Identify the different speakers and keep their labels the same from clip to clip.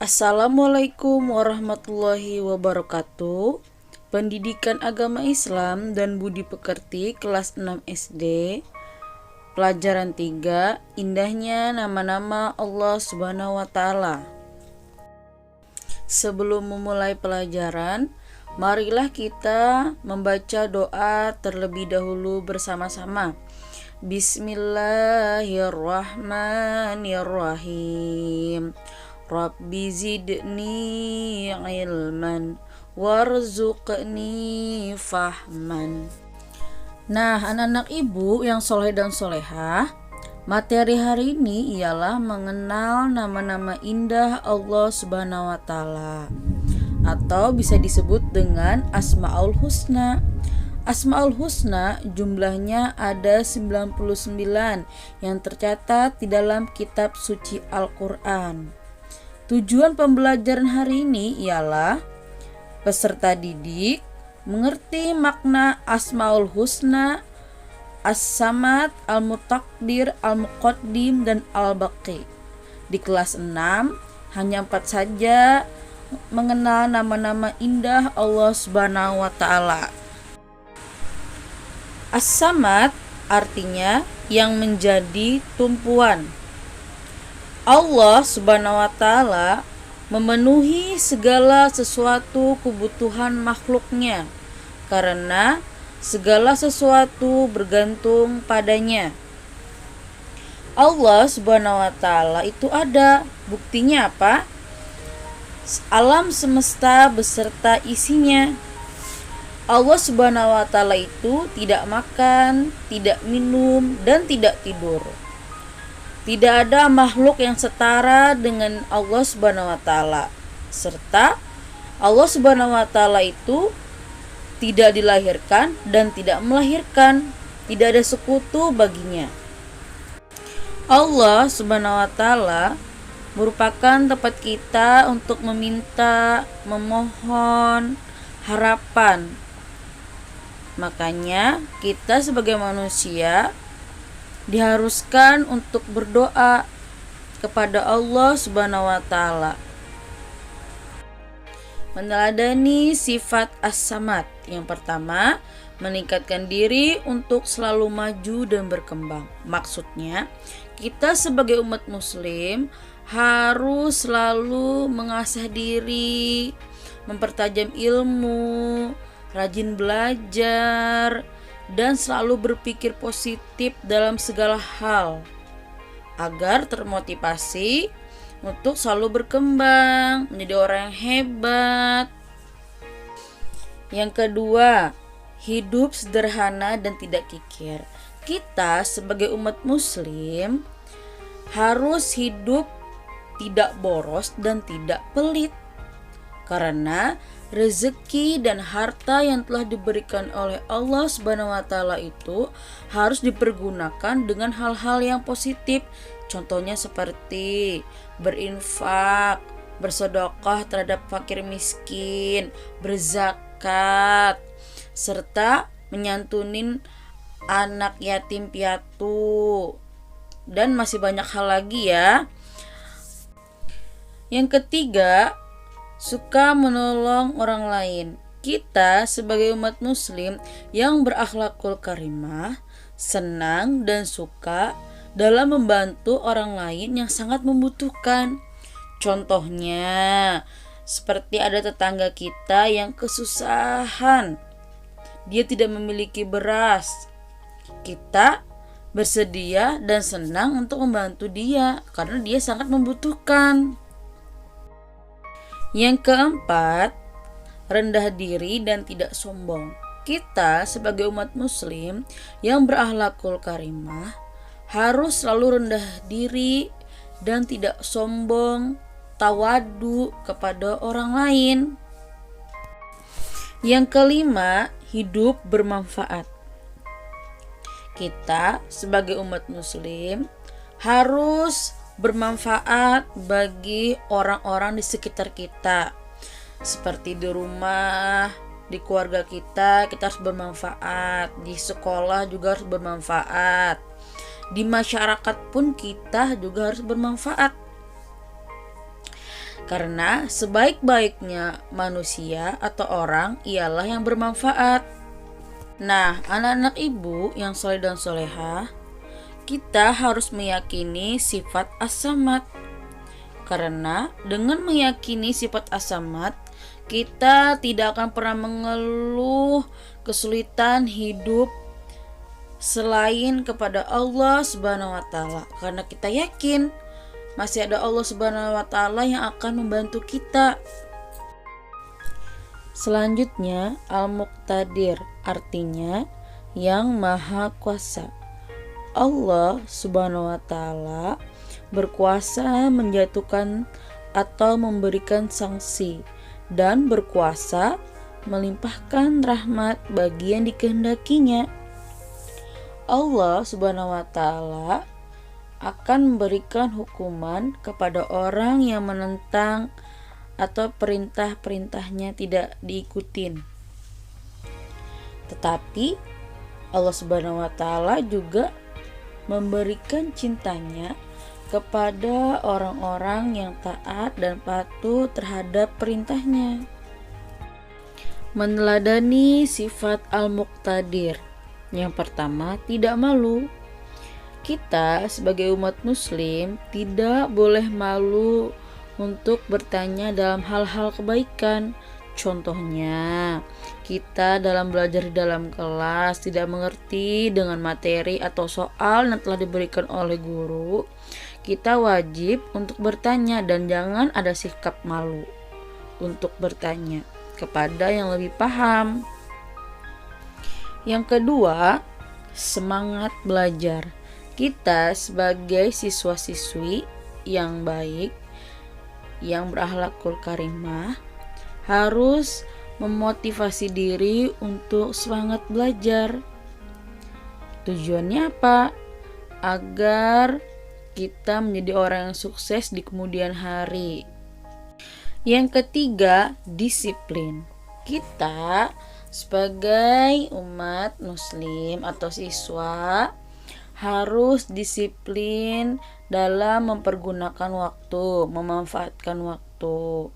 Speaker 1: Assalamualaikum warahmatullahi wabarakatuh. Pendidikan Agama Islam dan Budi Pekerti kelas 6 SD. Pelajaran 3, indahnya nama-nama Allah Subhanahu wa taala. Sebelum memulai pelajaran, marilah kita membaca doa terlebih dahulu bersama-sama. Bismillahirrahmanirrahim. Rabbi zidni ilman warzuqni fahman. Nah, anak-anak ibu yang soleh dan solehah, materi hari ini ialah mengenal nama-nama indah Allah Subhanahu wa taala, atau bisa disebut dengan Asmaul Husna. Asmaul Husna jumlahnya ada 99 yang tercatat di dalam kitab suci Al-Quran. Tujuan pembelajaran hari ini ialah peserta didik mengerti makna Asmaul Husna, As-Samad, Al-Mutakdir, Al-Muqaddim, dan Al-Baqi. Di kelas 6 hanya 4 saja mengenal nama-nama indah Allah Subhanahu wa taala. As-Samad artinya yang menjadi tumpuan. Allah Subhanahu wa taala memenuhi segala sesuatu kebutuhan makhluknya karena segala sesuatu bergantung padanya. Allah Subhanahu wa taala itu ada. Buktinya apa? Alam semesta beserta isinya. Allah Subhanahu wa taala itu tidak makan, tidak minum, dan tidak tidur. Tidak ada makhluk yang setara dengan Allah Subhanahu wa taala. Serta Allah Subhanahu wa taala itu tidak dilahirkan dan tidak melahirkan. Tidak ada sekutu baginya. Allah Subhanahu wa taala merupakan tempat kita untuk meminta, memohon, harapan. Makanya kita sebagai manusia diharuskan untuk berdoa kepada Allah Subhanahu wa taala. Meneladani sifat As-Samad. Yang pertama, meningkatkan diri untuk selalu maju dan berkembang. Maksudnya, kita sebagai umat muslim harus selalu mengasah diri, mempertajam ilmu, rajin belajar, dan selalu berpikir positif dalam segala hal agar termotivasi untuk selalu berkembang menjadi orang yang hebat. Yang kedua, hidup sederhana dan tidak kikir. Kita sebagai umat muslim harus hidup tidak boros dan tidak pelit, karena rezeki dan harta yang telah diberikan oleh Allah Subhanahu wa taala itu harus dipergunakan dengan hal-hal yang positif. Contohnya seperti berinfak, bersedekah terhadap fakir miskin, berzakat, serta menyantunin anak yatim piatu, dan masih banyak hal lagi ya. Yang ketiga, suka menolong orang lain. Kita sebagai umat muslim yang berakhlakul karimah senang dan suka dalam membantu orang lain yang sangat membutuhkan. Contohnya, seperti ada tetangga kita yang kesusahan. Dia tidak memiliki beras. Kita bersedia dan senang untuk membantu dia karena dia sangat membutuhkan. Yang keempat, rendah diri dan tidak sombong. Kita sebagai umat muslim yang berakhlakul karimah harus selalu rendah diri dan tidak sombong, tawadu kepada orang lain. Yang kelima, hidup bermanfaat. Kita sebagai umat muslim harus bermanfaat bagi orang-orang di sekitar kita. Seperti di rumah, di keluarga kita harus bermanfaat. Di sekolah juga harus bermanfaat. Di masyarakat pun kita juga harus bermanfaat. Karena sebaik-baiknya manusia atau orang ialah yang bermanfaat. Nah, anak-anak ibu yang soleh dan solehah, kita harus meyakini sifat as-samad. Karena dengan meyakini sifat as-samad, kita tidak akan pernah mengeluh kesulitan hidup selain kepada Allah Subhanahu wa taala, karena kita yakin masih ada Allah Subhanahu wa taala yang akan membantu kita. Selanjutnya, Al-Muqtadir, artinya yang maha kuasa. Allah Subhanahu wa taala berkuasa menjatuhkan atau memberikan sanksi dan berkuasa melimpahkan rahmat bagi yang dikehendakinya. Allah Subhanahu wa taala akan memberikan hukuman kepada orang yang menentang atau perintah-perintahnya tidak diikutin. Tetapi Allah Subhanahu wa taala juga memberikan cintanya kepada orang-orang yang taat dan patuh terhadap perintahnya. Meneladani sifat Al-Muqtadir. Yang pertama, tidak malu. Kita sebagai umat muslim tidak boleh malu untuk bertanya dalam hal-hal kebaikan. Contohnya, kita dalam belajar di dalam kelas tidak mengerti dengan materi atau soal yang telah diberikan oleh guru, kita wajib untuk bertanya dan jangan ada sikap malu untuk bertanya kepada yang lebih paham. Yang kedua, semangat belajar. Kita sebagai siswa-siswi yang baik, yang berakhlakul karimah, harus memotivasi diri untuk semangat belajar. Tujuannya apa? Agar kita menjadi orang yang sukses di kemudian hari. Yang ketiga, disiplin. Kita sebagai umat muslim atau siswa harus disiplin dalam mempergunakan waktu, memanfaatkan waktu.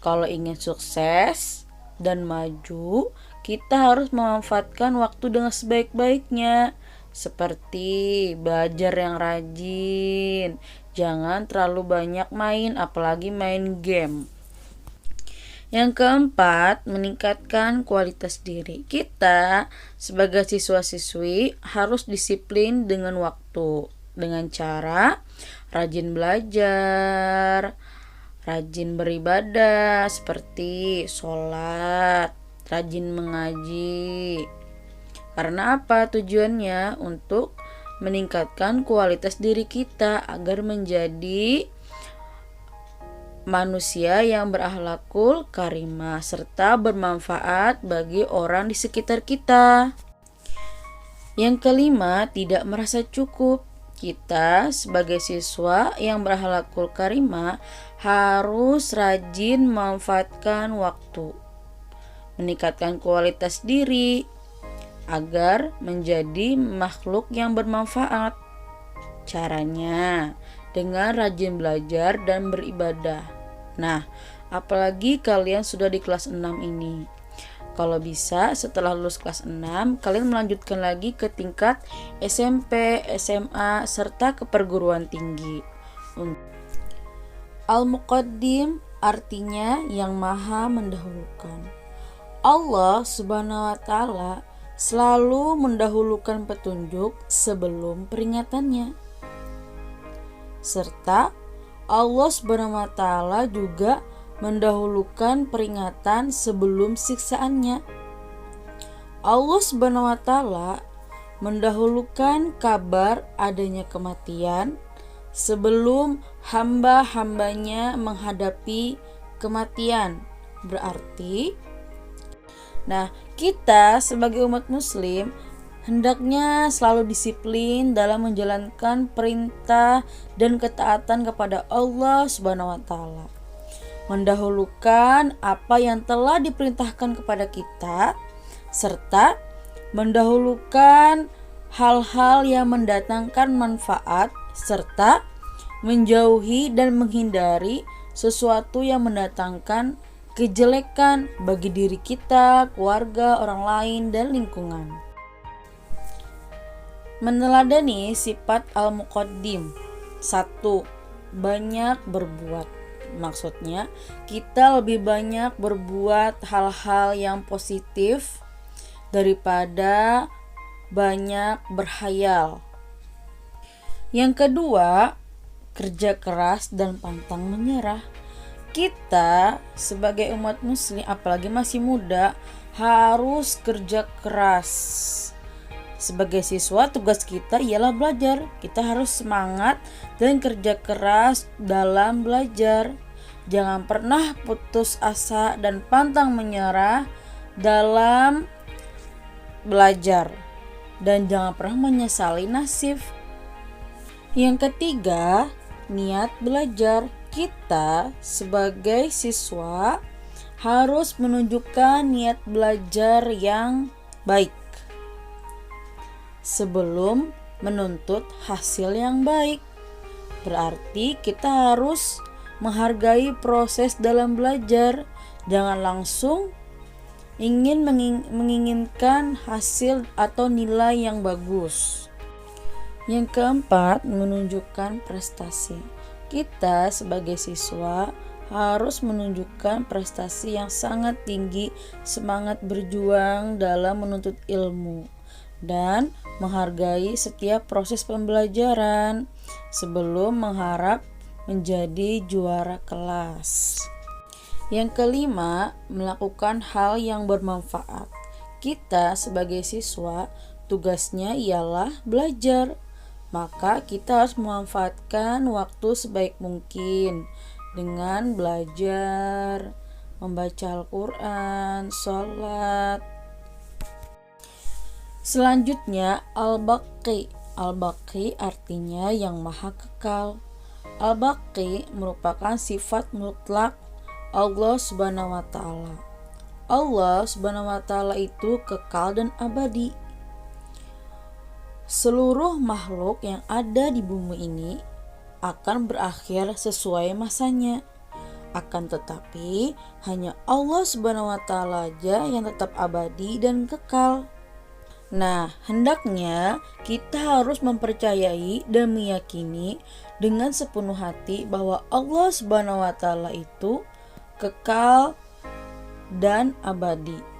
Speaker 1: Kalau ingin sukses dan maju, kita harus memanfaatkan waktu dengan sebaik-baiknya. Seperti belajar yang rajin, jangan terlalu banyak main, apalagi main game. Yang keempat, meningkatkan kualitas diri. Kita sebagai siswa-siswi harus disiplin dengan waktu, dengan cara rajin belajar, rajin beribadah seperti sholat, rajin mengaji. Karena apa? Tujuannya untuk meningkatkan kualitas diri kita agar menjadi manusia yang berakhlakul karimah serta bermanfaat bagi orang di sekitar kita. Yang kelima, tidak merasa cukup. Kita sebagai siswa yang berakhlakul karimah harus rajin memanfaatkan waktu, meningkatkan kualitas diri agar menjadi makhluk yang bermanfaat. Caranya dengan rajin belajar dan beribadah. Nah, apalagi kalian sudah di kelas 6 ini. Kalau bisa setelah lulus kelas 6, kalian melanjutkan lagi ke tingkat SMP, SMA, serta ke perguruan tinggi. Al-Muqaddim artinya yang maha mendahulukan. Allah Subhanahu wa taala selalu mendahulukan petunjuk sebelum peringatannya. Serta Allah Subhanahu wa taala juga mendahulukan peringatan sebelum siksaannya. Allah Subhanahu wa taala mendahulukan kabar adanya kematian sebelum hamba-hambanya menghadapi kematian. Berarti kita sebagai umat muslim hendaknya selalu disiplin dalam menjalankan perintah dan ketaatan kepada Allah Subhanahu wa taala. Mendahulukan apa yang telah diperintahkan kepada kita serta mendahulukan hal-hal yang mendatangkan manfaat serta menjauhi dan menghindari sesuatu yang mendatangkan kejelekan bagi diri kita, keluarga, orang lain, dan lingkungan. Meneladani sifat al-muqaddim. 1. Banyak berbuat. Maksudnya, kita lebih banyak berbuat hal-hal yang positif daripada banyak berhayal. Yang kedua, kerja keras dan pantang menyerah. Kita sebagai umat muslim, apalagi masih muda, harus kerja keras. Sebagai siswa, tugas kita ialah belajar. Kita harus semangat dan kerja keras dalam belajar. Jangan pernah putus asa dan pantang menyerah dalam belajar. Dan jangan pernah menyesali nasib. Yang ketiga, niat belajar. Kita sebagai siswa harus menunjukkan niat belajar yang baik sebelum menuntut hasil yang baik. Berarti kita harus menghargai proses dalam belajar. Jangan langsung menginginkan hasil atau nilai yang bagus. Yang keempat, menunjukkan prestasi. Kita sebagai siswa harus menunjukkan prestasi yang sangat tinggi, semangat berjuang dalam menuntut ilmu, dan menghargai setiap proses pembelajaran sebelum mengharap menjadi juara kelas. Yang kelima, melakukan hal yang bermanfaat. Kita sebagai siswa, tugasnya ialah belajar. Maka kita harus memanfaatkan waktu sebaik mungkin dengan belajar, membaca Al-Quran, sholat. Selanjutnya, Al-Baqi. Al-Baqi artinya yang maha kekal. Al-Baqi merupakan sifat mutlak Allah Subhanahu wa Ta'ala. Allah Subhanahu wa Ta'ala itu kekal dan abadi. Seluruh makhluk yang ada di bumi ini akan berakhir sesuai masanya. Akan tetapi, hanya Allah Subhanahu wa Ta'ala aja yang tetap abadi dan kekal. Nah, hendaknya kita harus mempercayai dan meyakini dengan sepenuh hati bahwa Allah Subhanahu wa Ta'ala itu kekal dan abadi.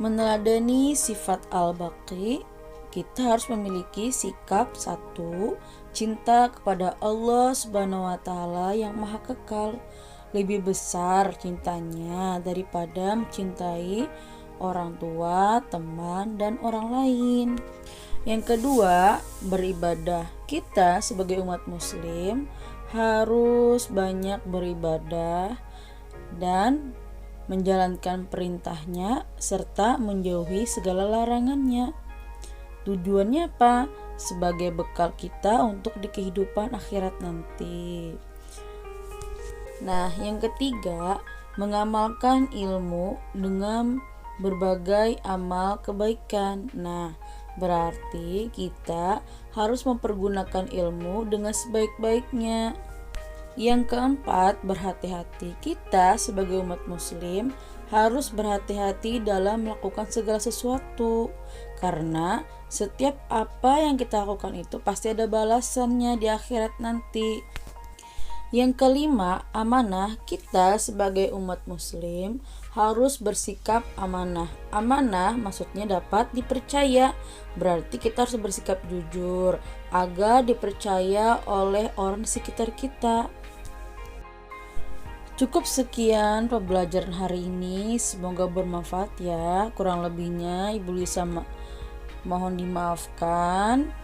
Speaker 1: Meneladani sifat al-baqi, kita harus memiliki sikap 1. Cinta kepada Allah Subhanahu wa Ta'ala yang maha kekal. Lebih besar cintanya daripada mencintai orang tua, teman, dan orang lain. Yang kedua, beribadah. Kita sebagai umat muslim harus banyak beribadah dan menjalankan perintahnya serta menjauhi segala larangannya. Tujuannya apa? Sebagai bekal kita untuk di kehidupan akhirat nanti. Nah, yang ketiga, mengamalkan ilmu dengan berbagai amal kebaikan. Nah, berarti kita harus mempergunakan ilmu dengan sebaik-baiknya. Yang keempat, berhati-hati. Kita sebagai umat muslim harus berhati-hati dalam melakukan segala sesuatu, karena setiap apa yang kita lakukan itu pasti ada balasannya di akhirat nanti. Yang kelima, amanah. Kita sebagai umat muslim harus bersikap amanah. Amanah maksudnya dapat dipercaya. Berarti kita harus bersikap jujur agar dipercaya oleh orang di sekitar kita. Cukup sekian pembelajaran hari ini. Semoga bermanfaat ya. Kurang lebihnya Ibu Lisa mohon dimaafkan.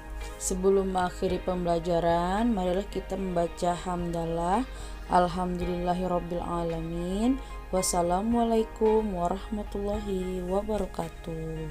Speaker 1: Sebelum mengakhiri pembelajaran, marilah kita membaca hamdalah. Alhamdulillahirabbil alamin. Wassalamualaikum warahmatullahi wabarakatuh.